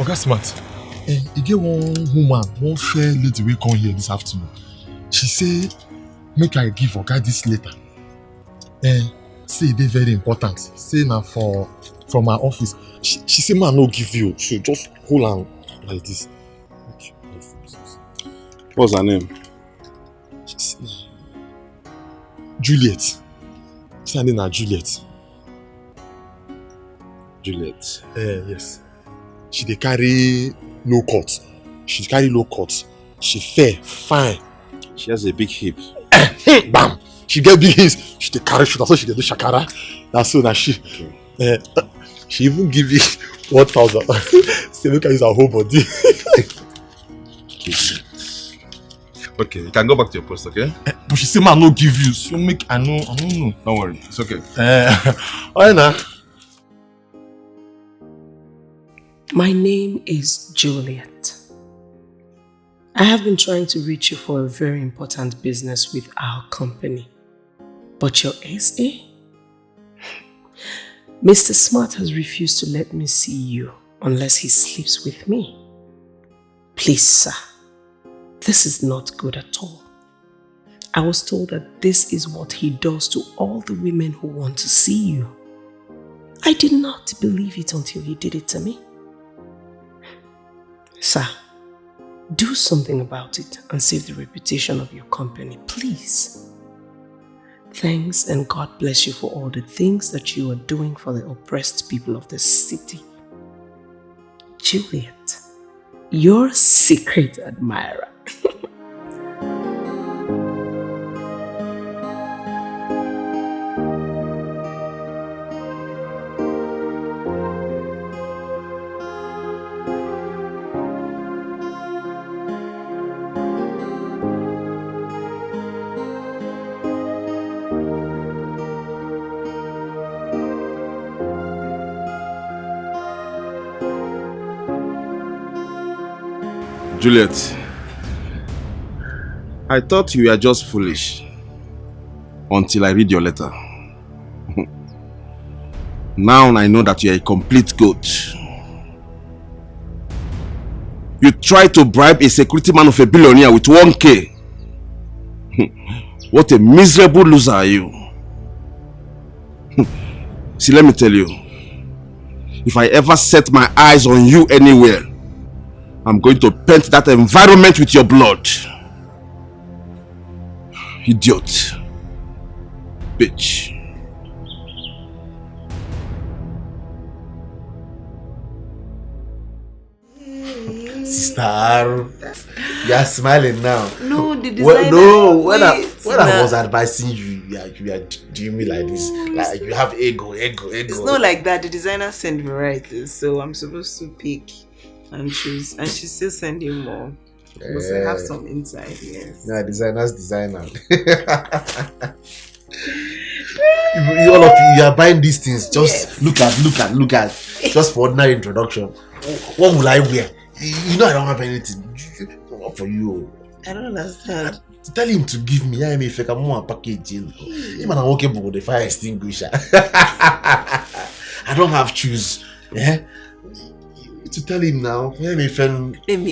Oga Smart, you get one woman, one fair lady will come here this afternoon. She say, make I give Oga this letter. Say they very important. Say now from our office. She say, man, no give you. She just hold on like this. What's her name? Juliet. She name na Juliet. Juliet. Yes. She dey carry low cut. She carry low cut. She fair, fine. She has a big hip. Bam! She get big hips. She dey carry shoulder, so she dey do shakara. That's so na she. Okay. She even give you 1,000. Say make I use her whole body. Okay, you can go back to your post, okay? But she say man no give you, so make I don't know. Don't worry, it's okay. Alright now. My name is Juliet. I have been trying to reach you for a very important business with our company. But your SA? Mr. Smart has refused to let me see you unless he sleeps with me. Please, sir. This is not good at all. I was told that this is what he does to all the women who want to see you. I did not believe it until he did it to me. Sir, do something about it and save the reputation of your company, please. Thanks, and God bless you for all the things that you are doing for the oppressed people of this city. Juliet, your secret admirer. Juliet, I thought you were just foolish until I read your letter. Now I know that you are a complete goat. You tried to bribe a security man of a billionaire with 1K. What a miserable loser are you. See, let me tell you, if I ever set my eyes on you anywhere, I'm going to paint that environment with your blood. Idiot. Bitch. Sister, you are smiling now. No, the designer. When I was advising you, you are doing me like this. Like you have ego. It's not like that. The designer sent me right, so I'm supposed to pick and choose, and she's still sending more. Because I have some inside, yes. Yeah, designer. You all of you are buying these things. Just look at. Just for ordinary introduction. What will I wear? You know I don't have anything. What for you? I don't understand. Tell him to give me. I mean, if I can more package. Him and I walk about the fire extinguisher. I don't have shoes. Yeah. To tell him now. Let me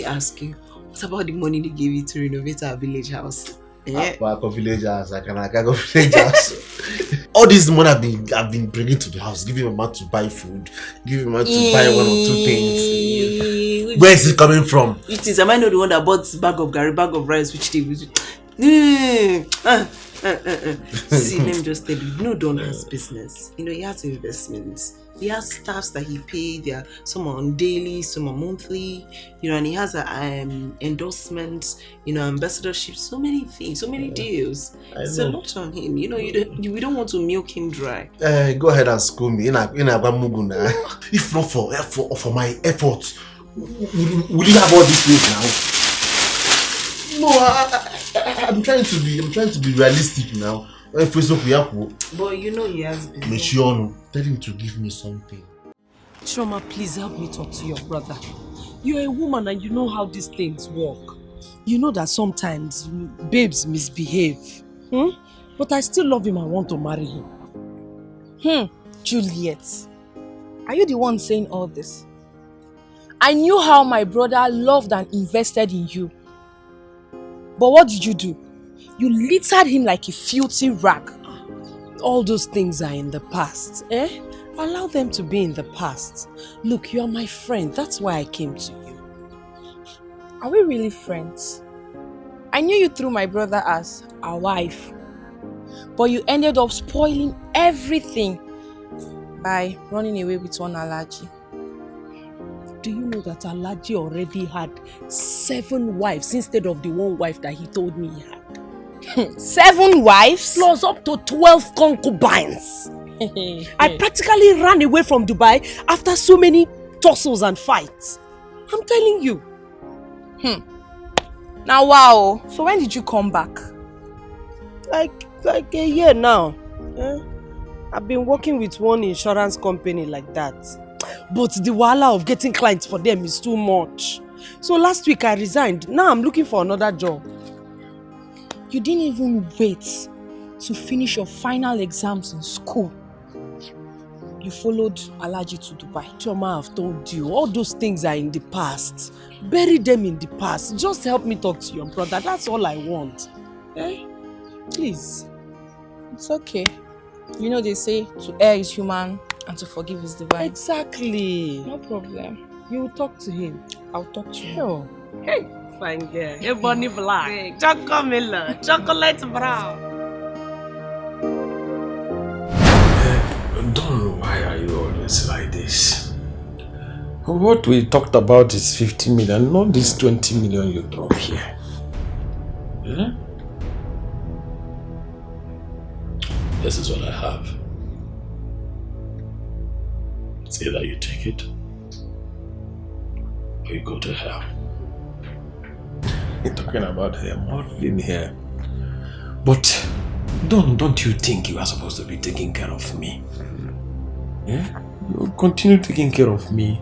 ask you. What about the money they gave you to renovate our village house? Yeah. Village house. I can go village house. All this money I've been bringing to the house, giving my man to buy food, giving my man to buy 1 or 2 things. Where is it coming from? It is. Am I not the one that bought this bag of gari, bag of rice, which they See, let me just tell you, Don has business. He has investments. He has staffs that he pays. There are some on daily, some on monthly. And he has endorsements. Ambassadorship. So many things, so many deals. It's a lot on him. We don't want to milk him dry. Go ahead and school me. If not for my efforts, will you have all these things now? No, I'm trying to be realistic now. But he has business. Tell him to give me something. Shoma, please help me talk to your brother. You're a woman and you know how these things work. You know that sometimes babes misbehave. But I still love him and want to marry him. Juliet, are you the one saying all this? I knew how my brother loved and invested in you. But what did you do? You littered him like a filthy rag. All those things are in the past, eh? Allow them to be in the past. Look, you are my friend. That's why I came to you. Are we really friends? I knew you through my brother as a wife. But you ended up spoiling everything by running away with one allergy. Do you know that Alaji already had 7 wives instead of the 1 wife that he told me he had? 7 wives? Plus up to 12 concubines. I practically ran away from Dubai after so many tussles and fights. I'm telling you. Now wow, so when did you come back? Like a year now. I've been working with one insurance company like that. But the wahala of getting clients for them is too much. So last week I resigned. Now I'm looking for another job. You didn't even wait to finish your final exams in school. You followed Alaji to Dubai. Choma, I've told you, all those things are in the past. Bury them in the past. Just help me talk to your brother. That's all I want. Please. It's okay. You know they say to err is human and to forgive is divine. Exactly. No problem. You will talk to him. I'll talk to him. Sure. Hey, fine girl. Hey, bunny black. Chocolate, chocolate brown. Don, why are you always like this? What we talked about is 50 million, not this 20 million you drop here. Yeah? This is what I have. It's either you take it or you go to hell. You're talking about him, not in here. But don't you think you are supposed to be taking care of me? Yeah? You continue taking care of me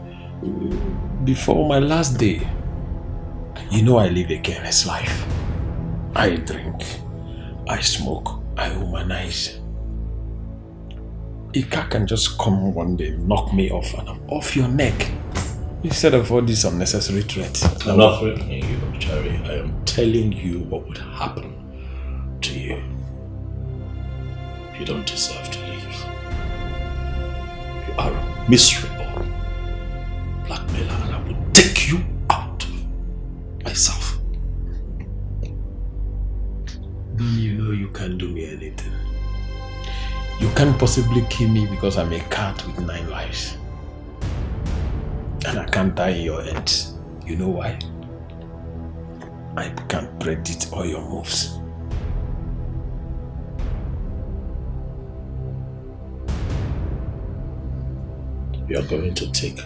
before my last day. You know I live a careless life. I drink, I smoke, I womanize. Ika can just come one day, knock me off and I'm off your neck. Instead of all these unnecessary threats. I'm not threatening you, Cherry. I am telling you what would happen to you. You don't deserve to leave. You are a miserable blackmailer and I will take you out myself. Don't you know you can't do me anything? You can't possibly kill me because I'm a cat with 9 lives. And I can't die in your hands. You know why? I can't predict all your moves. You're going to take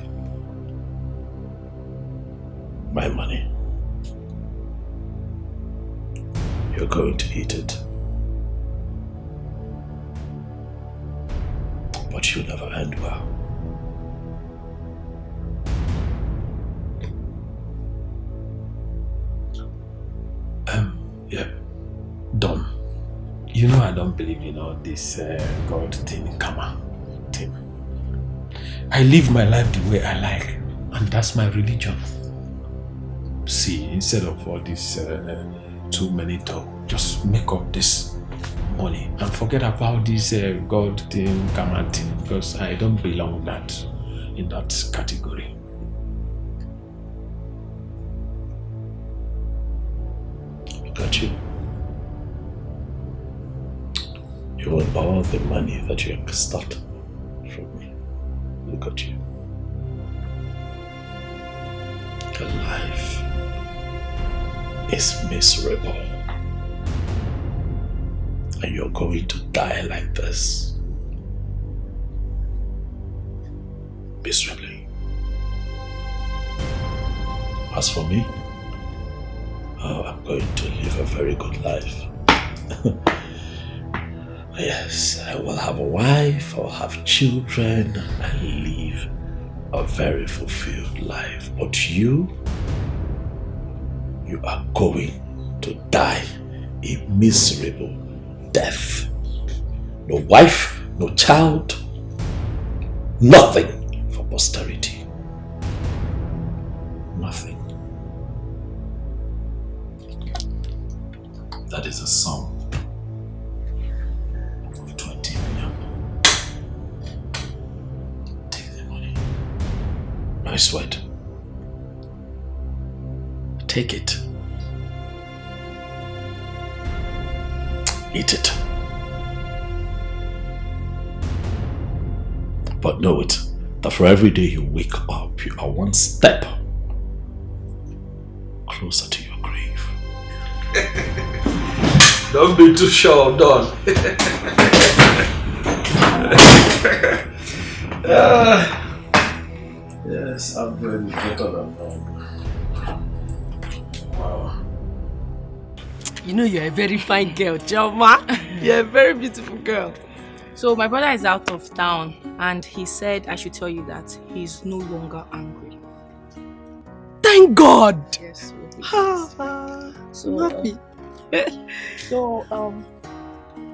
my money. You're going to eat it. But you'll never end well. Yeah. Don, you know I don't believe in all this God thing, karma thing. I live my life the way I like, and that's my religion. See, instead of all this too many talk, just make up this money and forget about this God thing, karma thing, because I don't belong in that category. Look at you. You want all the money that you extort from me. Look at you. Your life is miserable. And you're going to die like this. Miserably. As for me, I'm going to live a very good life. Yes, I will have a wife, I'll have children, and live a very fulfilled life. But you are going to die a miserable death. No wife, no child, nothing for posterity. nothing. That is a sum of 20 million. Take the money. I sweat. Take it. Eat it. But know it, that for every day you wake up, you are one step closer to your grave. Don't be too sure, Don. Yes, I'm doing better than Don. Wow. You know you're a very fine girl, Joma. You're a very beautiful girl. So my brother is out of town and he said I should tell you that he's no longer angry. Thank God! Yes, So happy.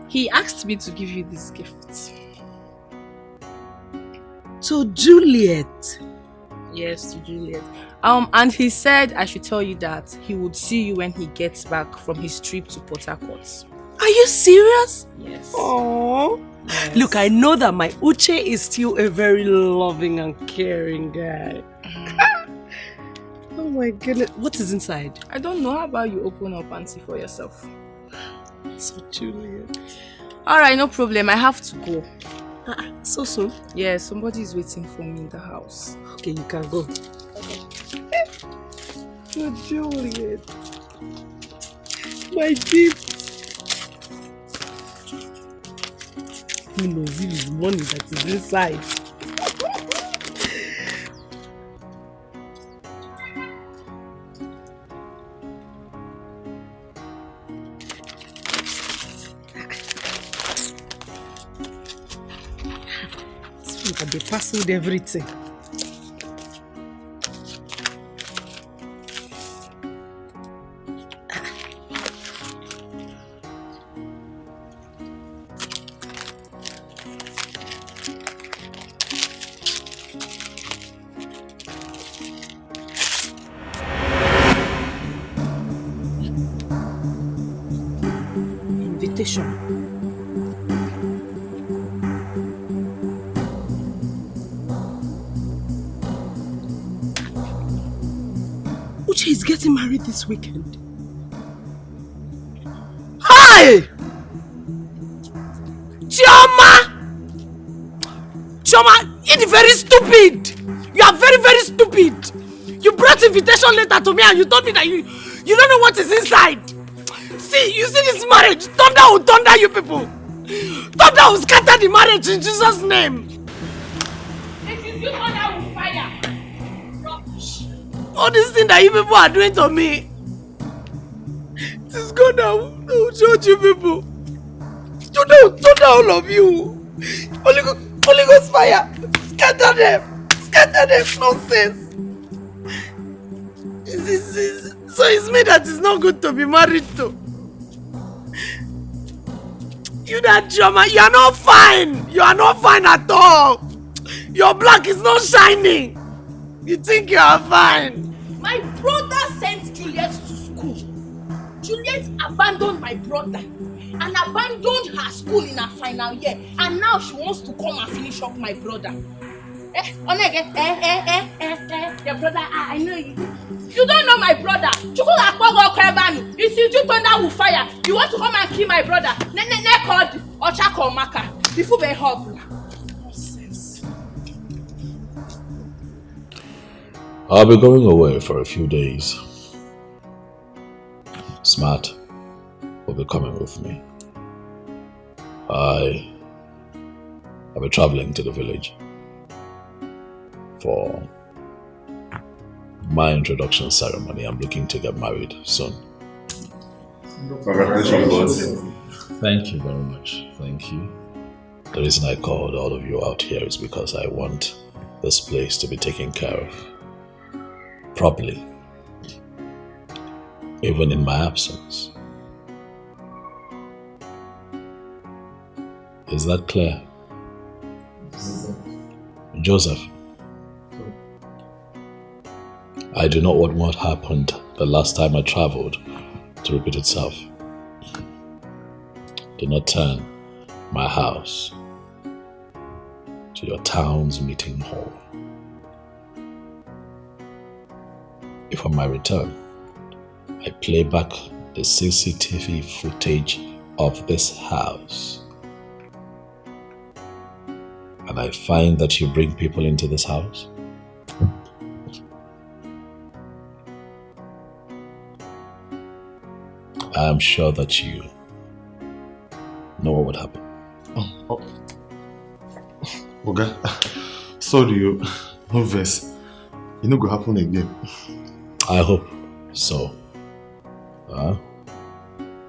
He asked me to give you this gift. To Juliet. Yes, to Juliet. And he said I should tell you that he would see you when he gets back from his trip to Port Harcourt. Are you serious? Yes. Oh. Yes. Look, I know that my Uche is still a very loving and caring guy. Oh my goodness. What is inside? I don't know. How about you open up and see for yourself? So Juliet. Alright, no problem. I have to go. So soon? Yeah, somebody is waiting for me in the house. Okay, you can go. So Juliet. My gift. Who knows if it's money that is inside? Look at the parcel, everything. Invitation. Uche is getting married this weekend. Hi! Chioma! Chioma, you're very stupid! You are very, very stupid! You brought invitation letter to me and you told me that you don't know what is inside! See, you see this marriage? Thunder will thunder you people! Thunder will scatter the marriage in Jesus' name! If you do thunder will fire! All this thing that you people are doing to me, it is God that will judge you people. Thunder all of you. Holy Ghost fire. Scatter them. Nonsense. So it's me that is not good to be married to. You that drama, you are not fine. You are not fine at all. Your black is not shining. You think you are fine. My brother sent Juliet to school. Juliet abandoned my brother and abandoned her school in her final year, and now she wants to come and finish up my brother. Your brother, I know you. You don't know my brother. You see, you thunder will fire. You want to come and kill my brother. Called Ochako Maka. Before they help. Nonsense. I'll be going away for a few days. Smart will be coming with me. I'll be traveling to the village for my introduction ceremony. I'm looking to get married soon. Congratulations. Thank you very much. Thank you. The reason I called all of you out here is because I want this place to be taken care of properly, even in my absence. Is that clear? Joseph, I do not want what happened the last time I traveled to repeat itself. Do not turn my house to your town's meeting hall. If on my return, I play back the CCTV footage of this house, and I find that you bring people into this house, I am sure that you know what would happen. Oga, sorry, you no vex. It no go happen again. I hope so.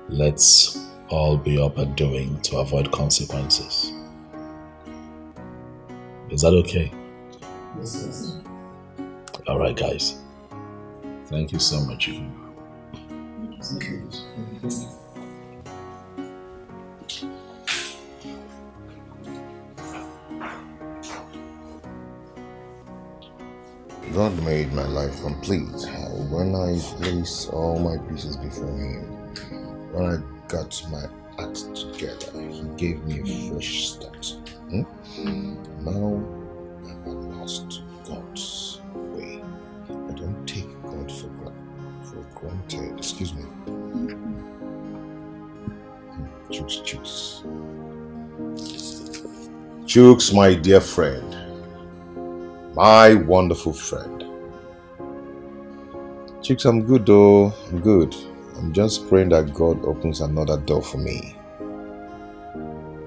Let's all be up and doing to avoid consequences. Is that okay? Yes. Alright, guys. Thank you so much. Thank you. God made my life complete when I placed all my pieces before Him. When I got my act together, He gave me a fresh start. Now I'm at last God's way. I don't take God for granted. Excuse me. Chooks. Chooks, my dear friend. My wonderful friend. Chicks, I'm good though. I'm good. I'm just praying that God opens another door for me.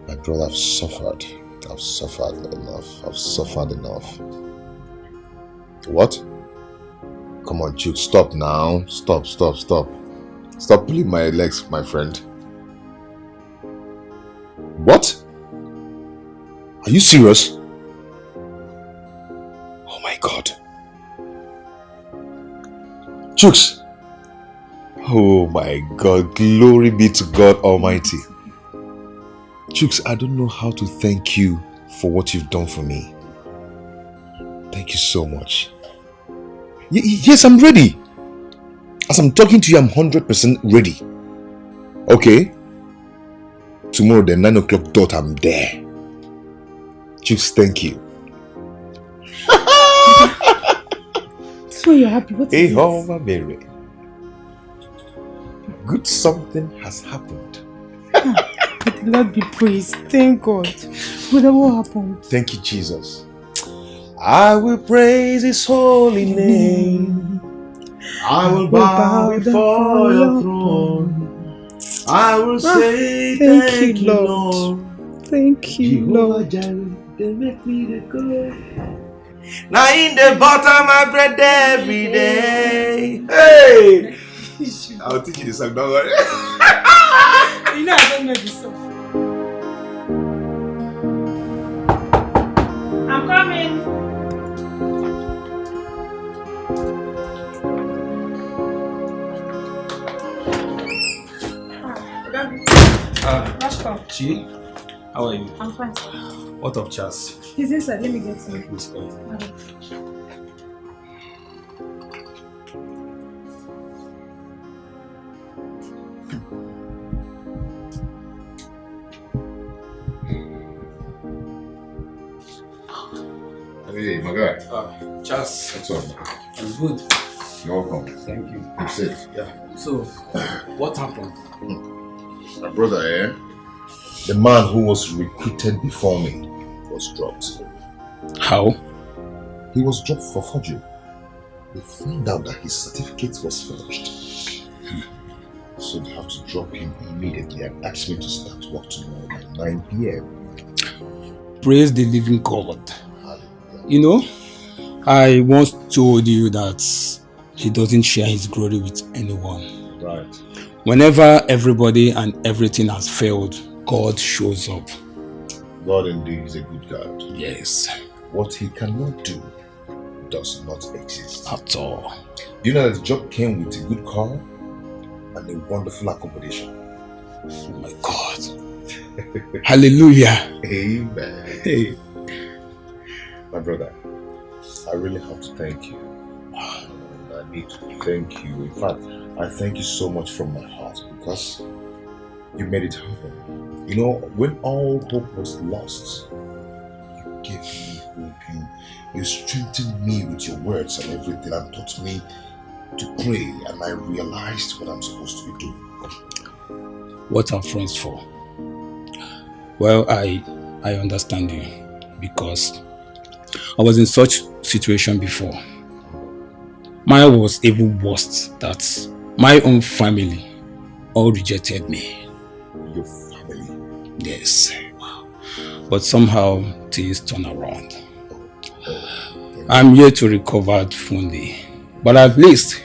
My brother, I've suffered. I've suffered enough. What? Come on, Chooks, stop now. Stop. Stop pulling my legs, my friend. What? Are you serious? Oh my God. Chooks. Oh my God. Glory be to God Almighty. Chooks, I don't know how to thank you for what you've done for me. Thank you so much. Yes, I'm ready. As I'm talking to you, I'm 100% ready. Okay? Tomorrow, the 9 o'clock dot, I'm there. Chooks, thank you. So you're happy. What is Oh, my Mary. Good something has happened. May the Lord be praised. Thank God. What happened? Thank you, Jesus. I will praise His holy name. I will bow before your throne. I will say thank you, Lord. Thank you, Lord. They make me the good. Now in the bottom I bread every day. Hey! I'll teach you the song, don't worry. You know I don't know this song. I'm coming. Chi, how are you? I'm fine, sir. What of Chas? He's inside. Let me get him. Please go. Hey, my guy. Chas. What's up? I'm good. You're welcome. Thank you. You're safe. Yeah. So, what happened? My brother, the man who was recruited before me was dropped. How? He was dropped for forgery. They found out that his certificate was forged. So they have to drop him immediately and ask me to start work tomorrow by 9 p.m. Praise the living God. You know, I once told you that He doesn't share His glory with anyone. Right. Whenever everybody and everything has failed, God shows up. God indeed is a good God. Yes. What He cannot do does not exist. At all. You know that the job came with a good car and a wonderful accommodation. Oh my God. Hallelujah. Amen. Hey. My brother, I really have to thank you. I need to thank you. In fact, I thank you so much from my heart because you made it happen. You know, when all hope was lost, you gave me hope. You strengthened me with your words and everything and taught me to pray, and I realized what I'm supposed to be doing. What are friends for? Well, I understand you because I was in such situation before. Mine was even worse, that my own family all rejected me. Your family? Yes. But somehow things turn around. I'm here to recover fully, but at least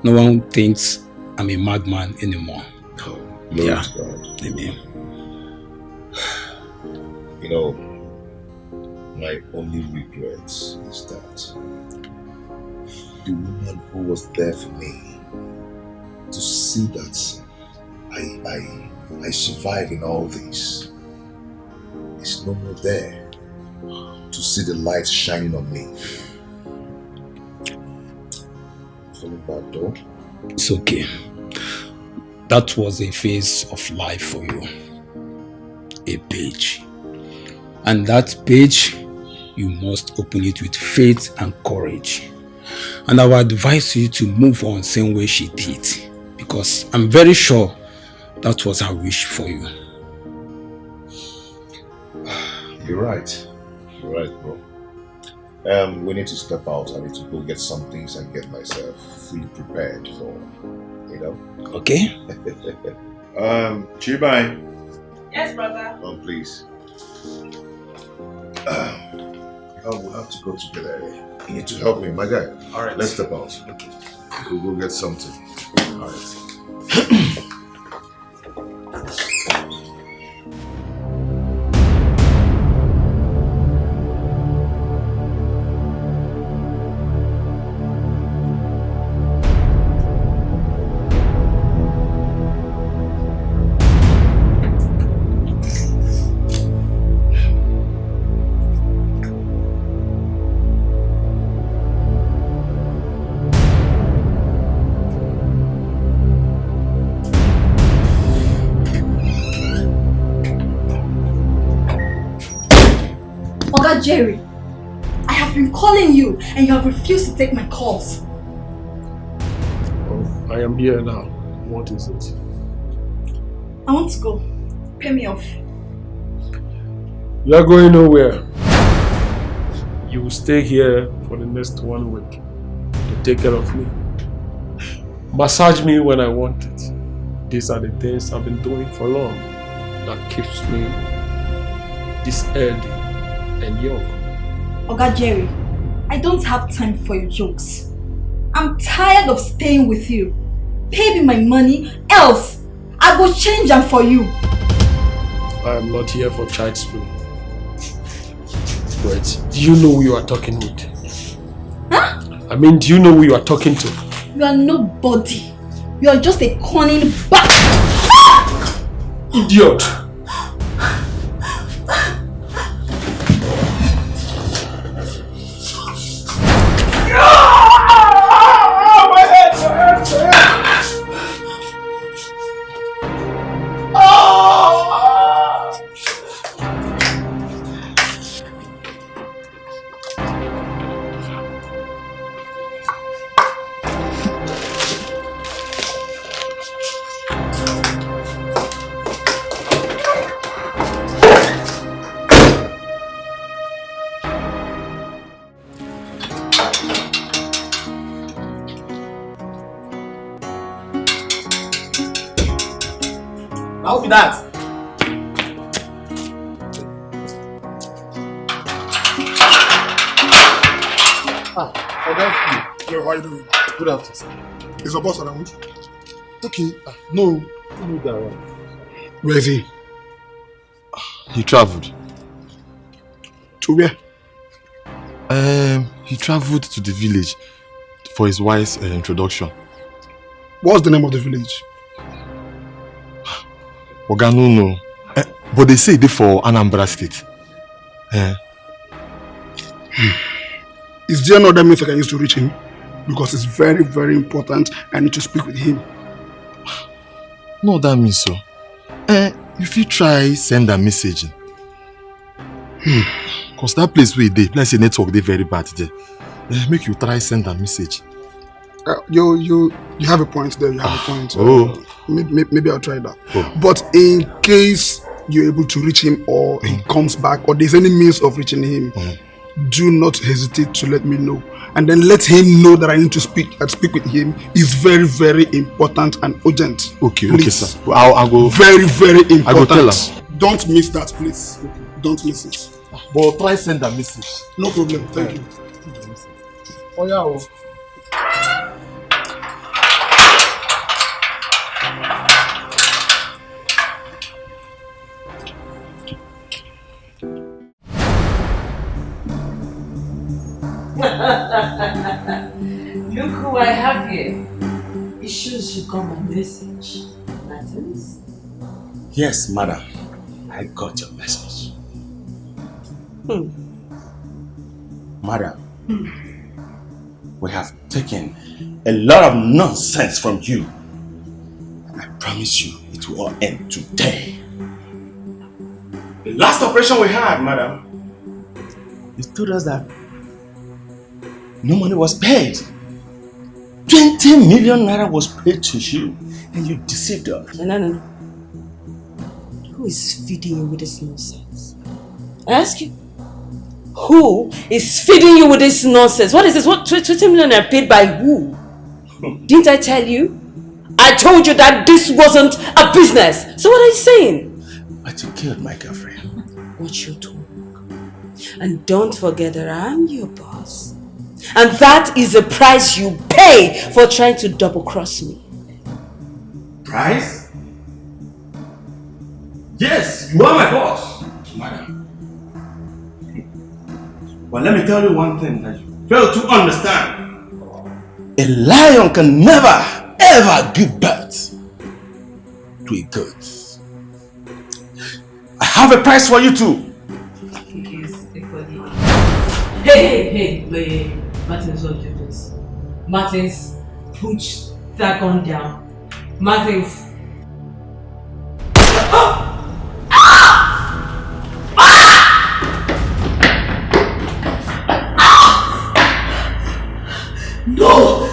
no one thinks I'm a madman anymore. Glory to God. Amen. You know, my only regret is that the woman who was there for me, to see that I survive in all this, is no more there to see the light shining on me. Feeling bad though? It's okay. That was a phase of life for you. A page. And that page, you must open it with faith and courage. And I will advise you to move on same way she did. Because I'm very sure that was her wish for you. You're right. You're right, bro. We need to step out. I need to go get some things and get myself fully prepared for, you know? Okay. Chibai. Yes, brother. Come, please. We'll have to go together. You need to help me, my guy. All right. Let's step out. Okay. We'll go get something. All right. Jerry, I have been calling you and you have refused to take my calls. Oh, I am here now. What is it? I want to go. Pay me off. You are going nowhere. You will stay here for the next 1 week to take care of me. Massage me when I want it. These are the things I've been doing for long that keeps me this healthy and young. Oga Jerry, I don't have time for your jokes. I'm tired of staying with you. Pay me my money, else I will change them for you. I am not here for child's play. Wait, do you know who you are talking with? Huh? I mean, do you know who you are talking to? You are nobody. You are just a cunning bat. Idiot! How be that? Hello, how you doing? Good afternoon. Is your boss around? Okay. No. Where is he? He traveled. To where? He traveled to the village for his wife's introduction. What's the name of the village? Oga no know. But they say they for Anambra State. Is there no other means I can use to reach him? because it's very, very important. I need to speak with him. No, that means so. If you try send a message. Because that place where they, let's say network they very bad there. Make you try send a message. You have a point there. You have a point. Maybe I'll try that. Oh. But in case you're able to reach him, or he comes back, or there's any means of reaching him, do not hesitate to let me know. And then let him know that I need to speak with him. It's very, very important and urgent. Okay, please. okay, sir. I'll go. Very, very important. I go tell her. Don't miss that, please. Don't miss it. But try send a message. No problem. Thank you. Oh yeah. Look who I have here. It shows you got my message. Martins? Yes, madam. I got your message. Madam, we have taken a lot of nonsense from you. And I promise you it will all end today. The last operation we had, madam, you told us that no money was paid. 20 million naira was paid to you, and you deceived us. No. Who is feeding you with this nonsense? I ask you. Who is feeding you with this nonsense? What is this? What 20 million are paid by who? Didn't I tell you? I told you that this wasn't a business. So what are you saying? But you killed my girlfriend. Watch your tone. And don't forget that I'm your boss. And that is the price you pay for trying to double-cross me. Price? Yes, you are my boss, madam. But let me tell you one thing that you fail to understand. A lion can never, ever give birth to a goat. I have a price for you too. Hey, wait. Martins, don't do this. Martins, put that gun down. Martins. No!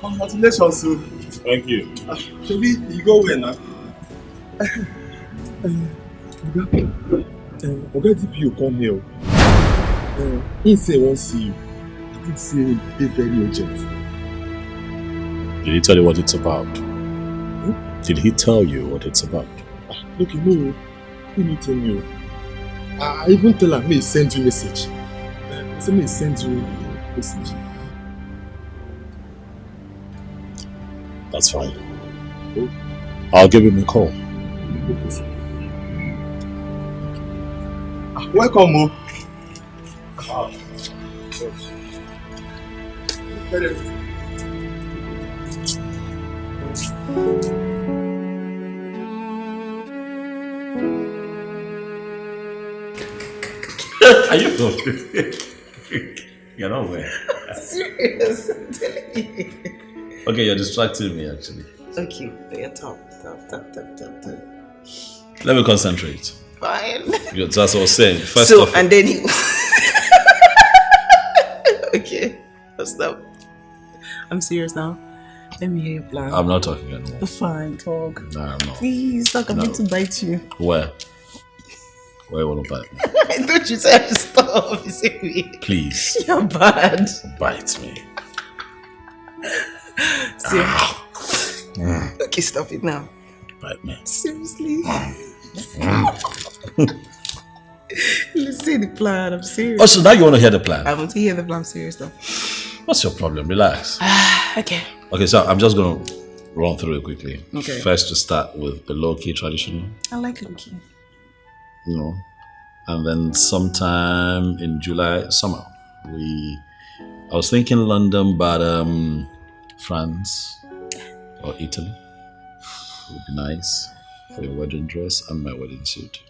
Congratulations, sir. Thank you. Shobi, you go where now? Oga DPO come here. He say he wants to see you. I think say it's very urgent. Did he tell you what it's about? Did he tell you what it's about? Look, no. He didn't tell you. I even tell her, may send you message. Say may send you message. That's fine. I'll give him a call. Welcome, Mo. Are you You're not aware. Serious, I'm telling you. Okay, you're distracting me actually. Okay, yeah, talk. Let me concentrate. Fine. That's what I was saying. First so, off, and then he okay, stop. I'm serious now. Let me hear your plan. I'm not talking anymore. Fine, talk. No, I'm not. Please, talk. I'm going to bite you. Where? Where will I bite me? I thought you said to stop. You say me. Please. You're bad. Bite me. Okay, stop it now. Bite me. Seriously? Let's say the plan. I'm serious. Oh, so now you want to hear the plan? I want to hear the plan. I'm serious though. What's your problem? Relax. Okay. Okay, so I'm just going to run through it quickly. Okay. First, to start with the low-key traditional. I like Uche. You know, and then sometime in July, summer, I was thinking London, but France or Italy would be nice for your wedding dress and my wedding suit.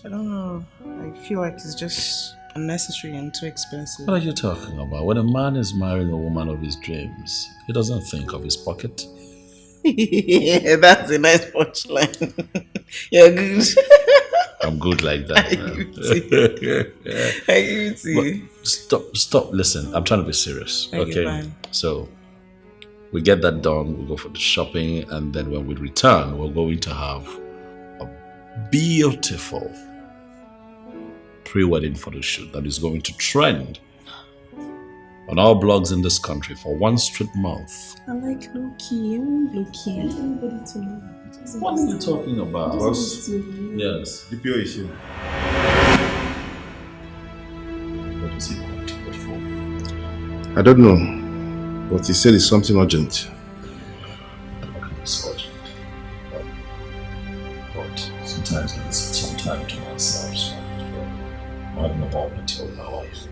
I don't know. I feel like it's just unnecessary and too expensive. What are you talking about? When a man is marrying a woman of his dreams, he doesn't think of his pocket. Yeah, that's a nice punchline. You're good. I'm good like that. I give it to you. Stop. Listen, I'm trying to be serious. Okay. Fine. So we get that done. We go for the shopping, and then when we return, we're going to have a beautiful pre-wedding photo shoot that is going to trend on our blogs in this country for one straight month. I like low-key. I want low-key. I want everybody to know. What are you talking about? Yes. DPO issue. What is he going to wait for? I don't know, but he said it's something urgent. It's urgent. But sometimes I need some time to myself, so I'm having a ball until my life.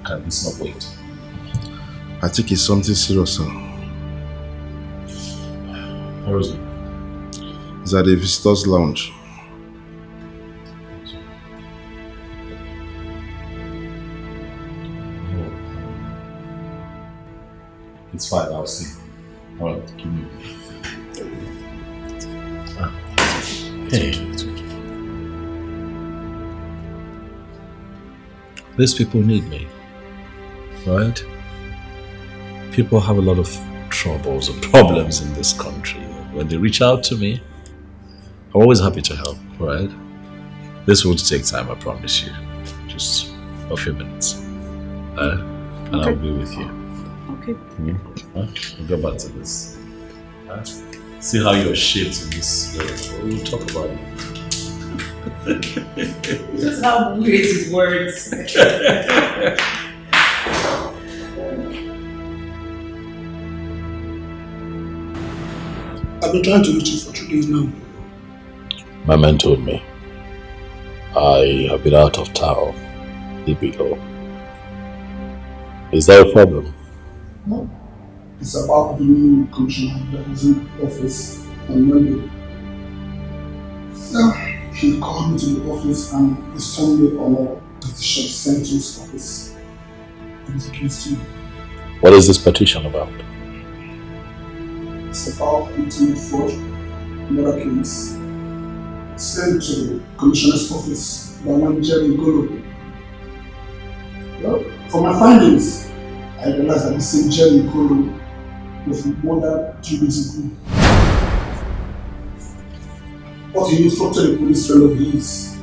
Can this not wait? I think it's something serious, sir. Where is it? It's at the visitors' lounge. It's fine, I'll see. Alright, give me. Hey. These people need me, right? People have a lot of troubles and problems in this country. When they reach out to me, I'm always happy to help, right? This won't take time, I promise you. Just a few minutes. And I'll be with you. Okay. We'll go back to this. See how you're shaped in this. We'll talk about it. Just how weird his words. I've been trying to reach you for 2 days now. My man told me I have been out of town. DPO. Is that a problem? No. It's about the new commissioner that was in office on Monday. So, he called me to the office and he sent me on a petition sent to his office. And it's against you. What is this petition about? It's about ultimate fraud, another case. Sent to the commissioner's office by one Jerry Golo. Well, from my findings, I realized that the same Jerry Golo was murdered 2 days ago. But he instructed a police fellow of his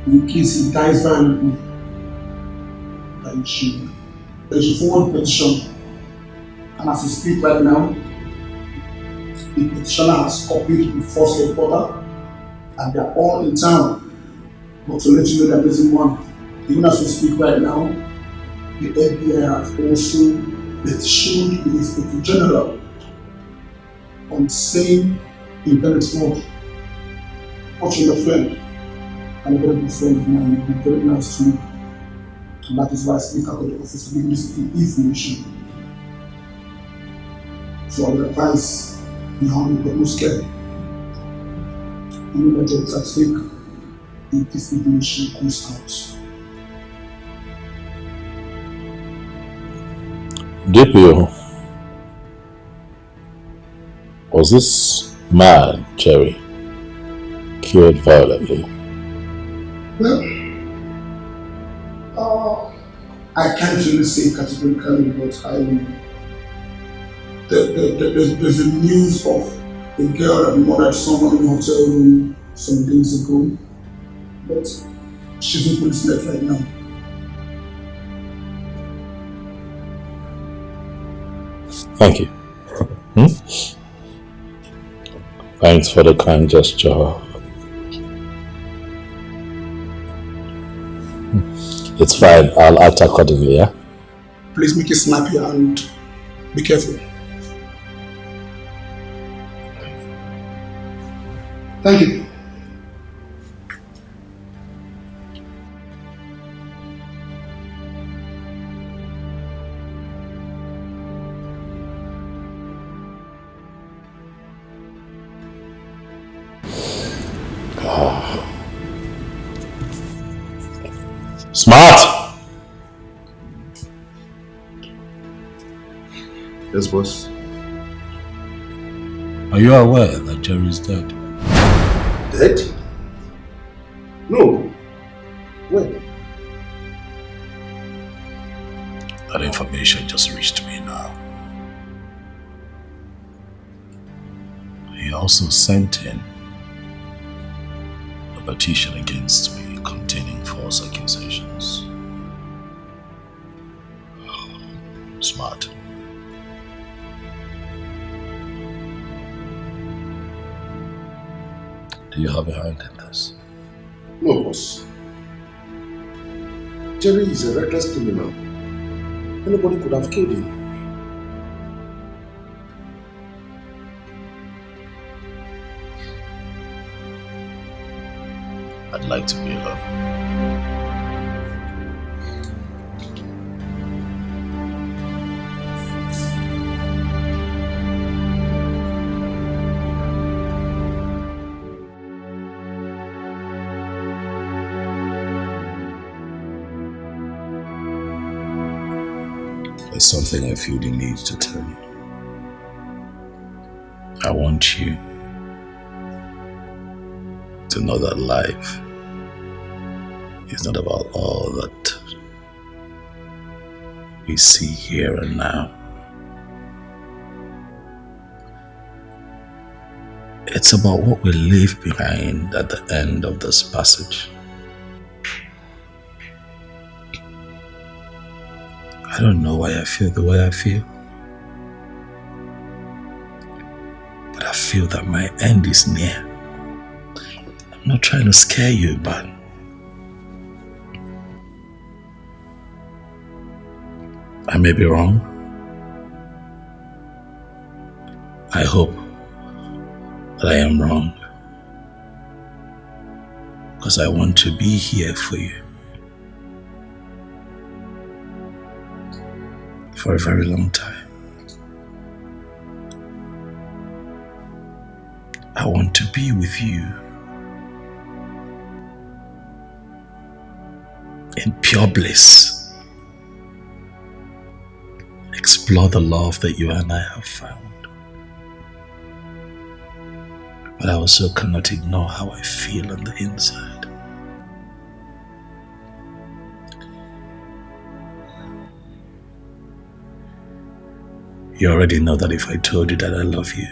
in case he dies violently. That he should forward the petition. And as we speak right now, the petitioner has copied the first reporter and they are all in town. But to let you know that there's one, even as we speak right now, the FBI has also petitioned the Inspector General on the same internet fraud. Watching your friend and a very good friend of mine, you've been very nice to me. And that is why I speak out of the office to give you this information. So I would advise you don't get no scared. You know that job is at stake if this information comes out. DPO, was this man, Jerry, killed violently? Well, I can't really say categorically, but there's the news of a girl that murdered someone in a hotel room some days ago, but she's in police net right now. Thank you. Thanks for the kind gesture. It's fine, I'll act accordingly, yeah? Please make it snappy and be careful. Thank you. Smart! Yes, boss. Are you aware that Jerry is dead? Dead? No. When? That information just reached me now. He also sent in a petition against me containing false accusations. Smart. Do you have a hand in this? No, boss. Jerry is a reckless criminal. Anybody could have killed him. I'd like to be alone. There's something I feel the need to tell you. I want you to know that life is not about all that we see here and now. It's about what we leave behind at the end of this passage. I don't know why I feel the way I feel, but I feel that my end is near. I'm not trying to scare you, but I may be wrong. I hope that I am wrong, because I want to be here for you for a very long time. I want to be with you in pure bliss. Explore the love that you and I have found. But I also cannot ignore how I feel on the inside. You already know that if I told you that I love you,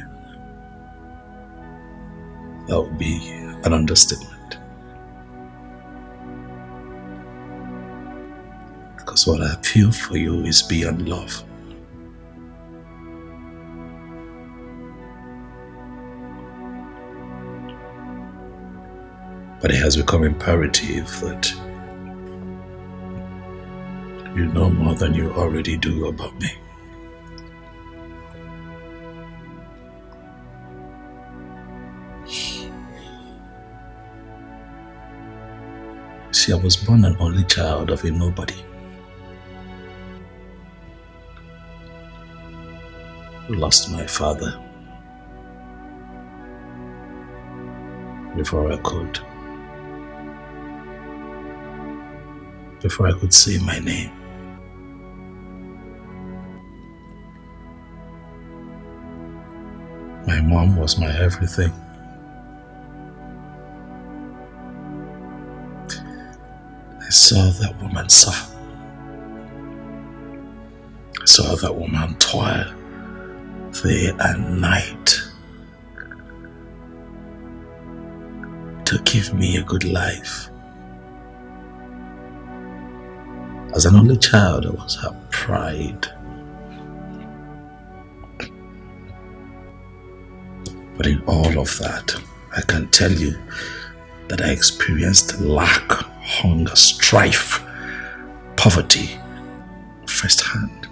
that would be an understatement. Because what I feel for you is beyond love. But it has become imperative that you know more than you already do about me. See, I was born an only child of a nobody. Lost my father before I could say my name. My mom was my everything. I saw that woman suffer. I saw that woman toil day and night to give me a good life. As an only child, I was her pride. But in all of that, I can tell you that I experienced lack, hunger, strife, poverty firsthand.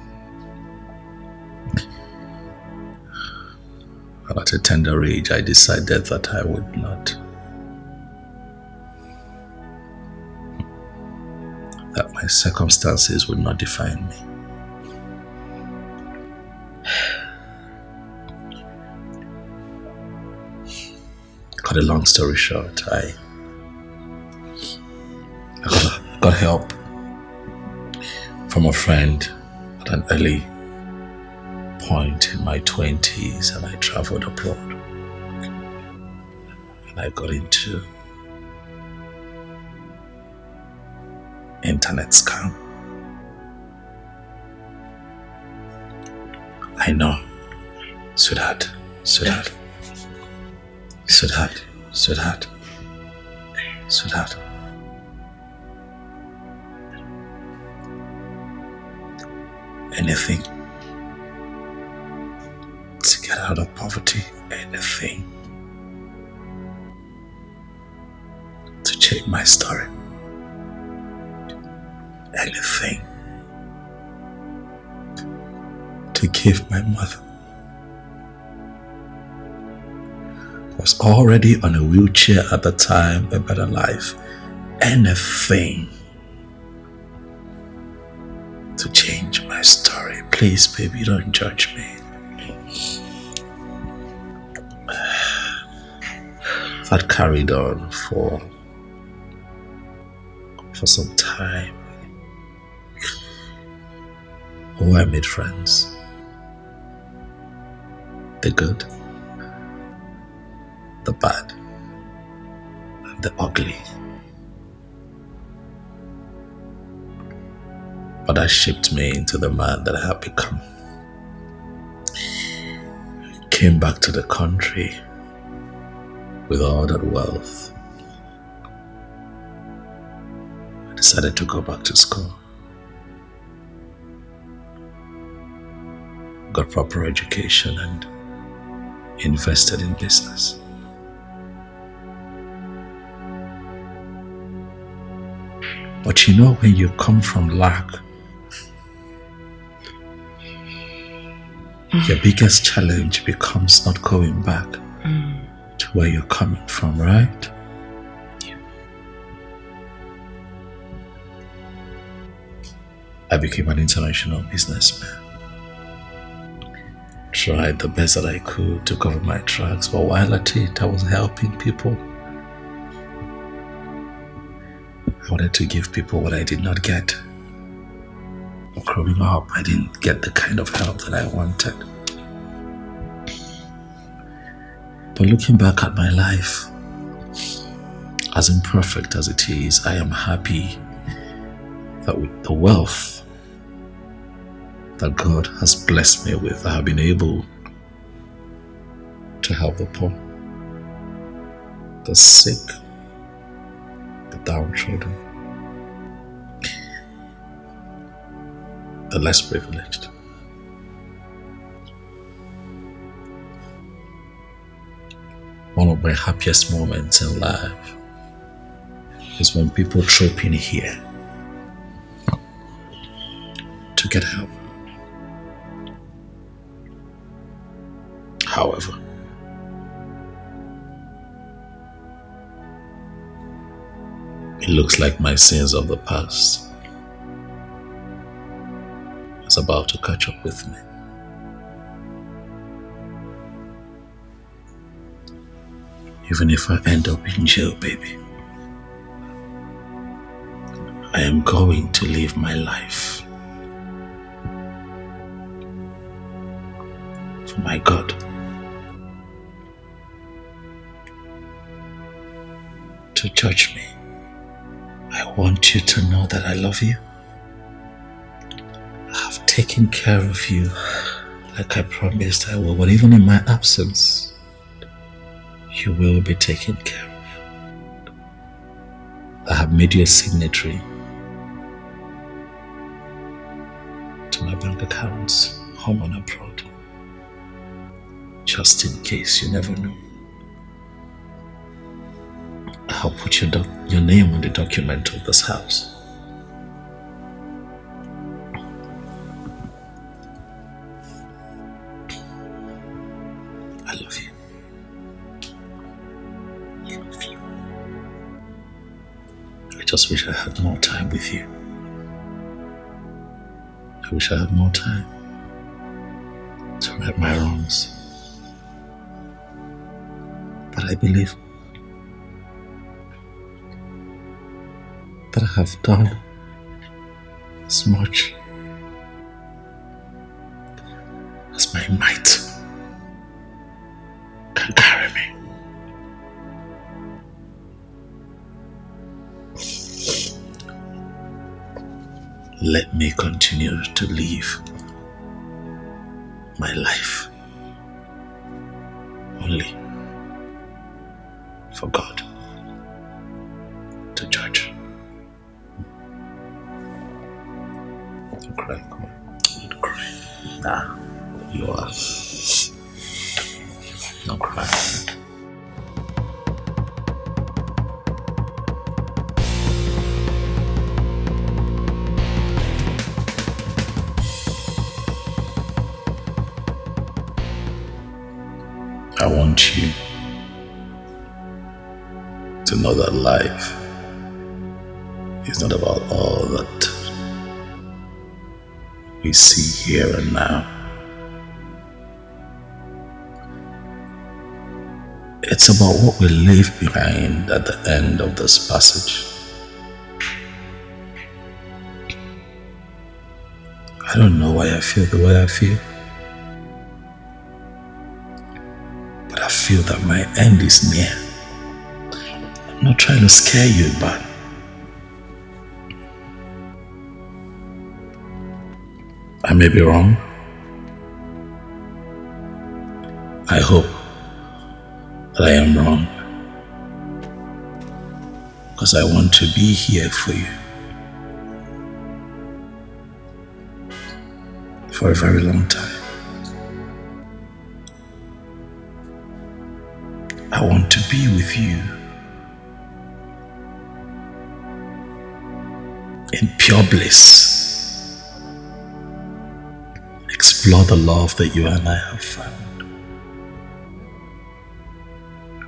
And at a tender age, I decided that I would not. That my circumstances would not define me. Cut a long story short, I got help from a friend at an early point in my 20s, and I traveled abroad. And I got into internet scam. I know, sweetheart. Anything to get out of poverty, anything to change my story, anything to give my mother, who was already on a wheelchair at the time, a better life, anything to change my story. Please, baby, don't judge me. That carried on for some time. Oh, I made friends. The good, the bad, and the ugly. But that shaped me into the man that I have become. Came back to the country with all that wealth. I decided to go back to school. Got proper education and invested in business. But you know, when you come from lack, your biggest challenge becomes not going back to where you're coming from, right? Yeah. I became an international businessman. Tried the best that I could to cover my tracks, but while at it, I was helping people. I wanted to give people what I did not get. Growing up, I didn't get the kind of help that I wanted. But looking back at my life, as imperfect as it is, I am happy that with the wealth that God has blessed me with, I have been able to help the poor, the sick, the downtrodden, the less privileged. One of my happiest moments in life is when people troop in here to get help. However, it looks like my sins of the past is about to catch up with me. Even if I end up in jail, baby, I am going to live my life for my God to judge me. I want you to know that I love you. I have taken care of you like I promised I will, but even in my absence, you will be taken care of. I have made you a signatory to my bank accounts, home and abroad. Just in case, you never know. I'll put your name on the document of this house. I love you. I love you. I just wish I had more time with you. I wish I had more time to right my wrongs. But I believe that I have done as much as my might can carry me. Let me continue to live my life only for God to judge. Don't cry, come on. Don't cry. Nah, you are. Don't cry. I want you to know that life is not about all that we see here and now. It's about what we leave behind at the end of this passage. I don't know why I feel the way I feel, but I feel that my end is near. I'm not trying to scare you, but I may be wrong. I hope that I am wrong, because I want to be here for you for a very long time. I want to be with you in pure bliss. Explore the love that you and I have found.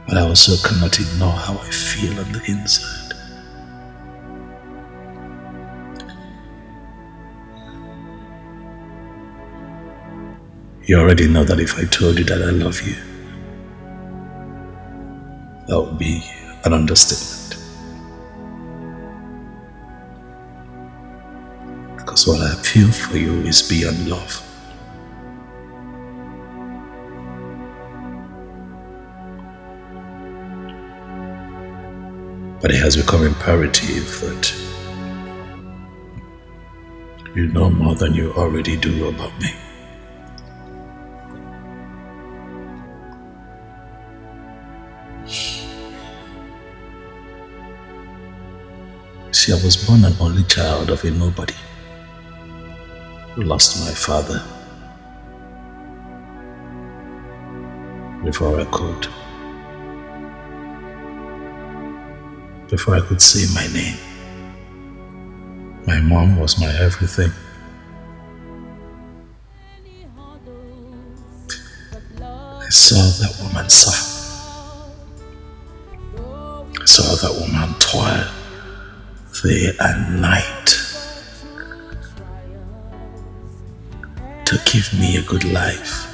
But I also cannot ignore how I feel on the inside. You already know that if I told you that I love you, that would be an understatement. Because what I feel for you is beyond love. But it has become imperative that you know more than you already do about me. See, I was born an only child of a nobody. Lost my father before I could say my name. My mom was my everything. I saw that woman suffer. I saw that woman toil day and night to give me a good life.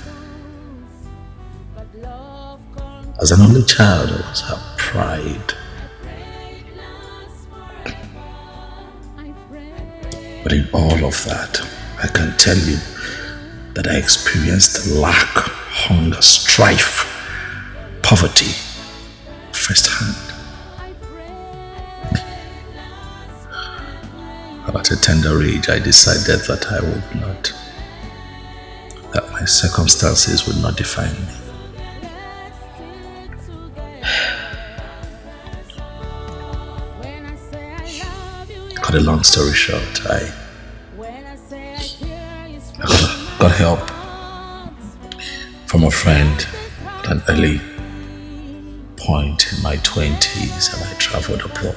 As an only child, I was her pride. But in all of that, I can tell you that I experienced lack, hunger, strife, poverty firsthand. At a tender age, I decided that I would not, that my circumstances would not define me. Cut a long story short, I got help from a friend at an early point in my 20s, and I traveled abroad.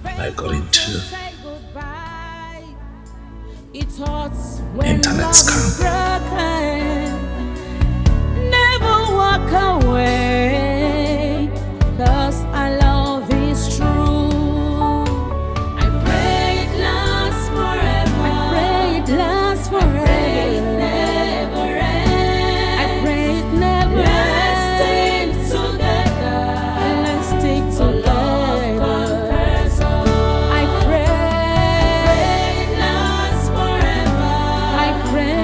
And I got into internet scam. Never walk away, 'cause our love is true. I pray it lasts forever. I pray it lasts forever. I pray it never ends. I pray it never ends. Let's stick together. Let's stick together. I pray it lasts forever. I pray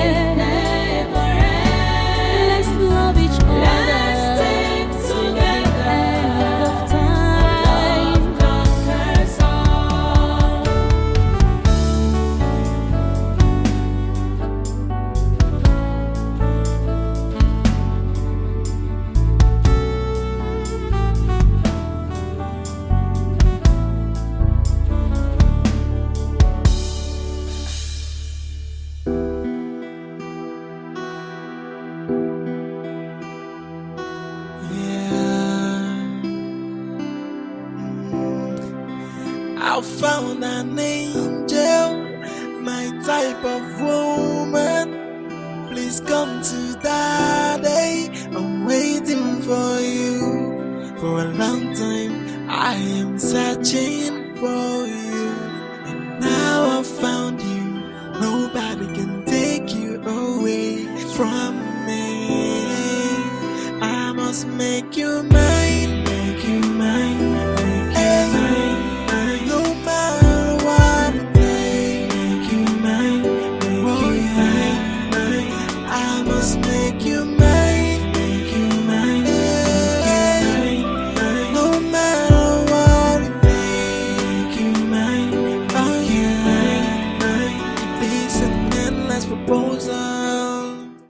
it never ends. Let's love each other. Let's stick together. Love time conquers all. I found an angel, my type of woman. Please come to Daddy. I'm waiting for you for a long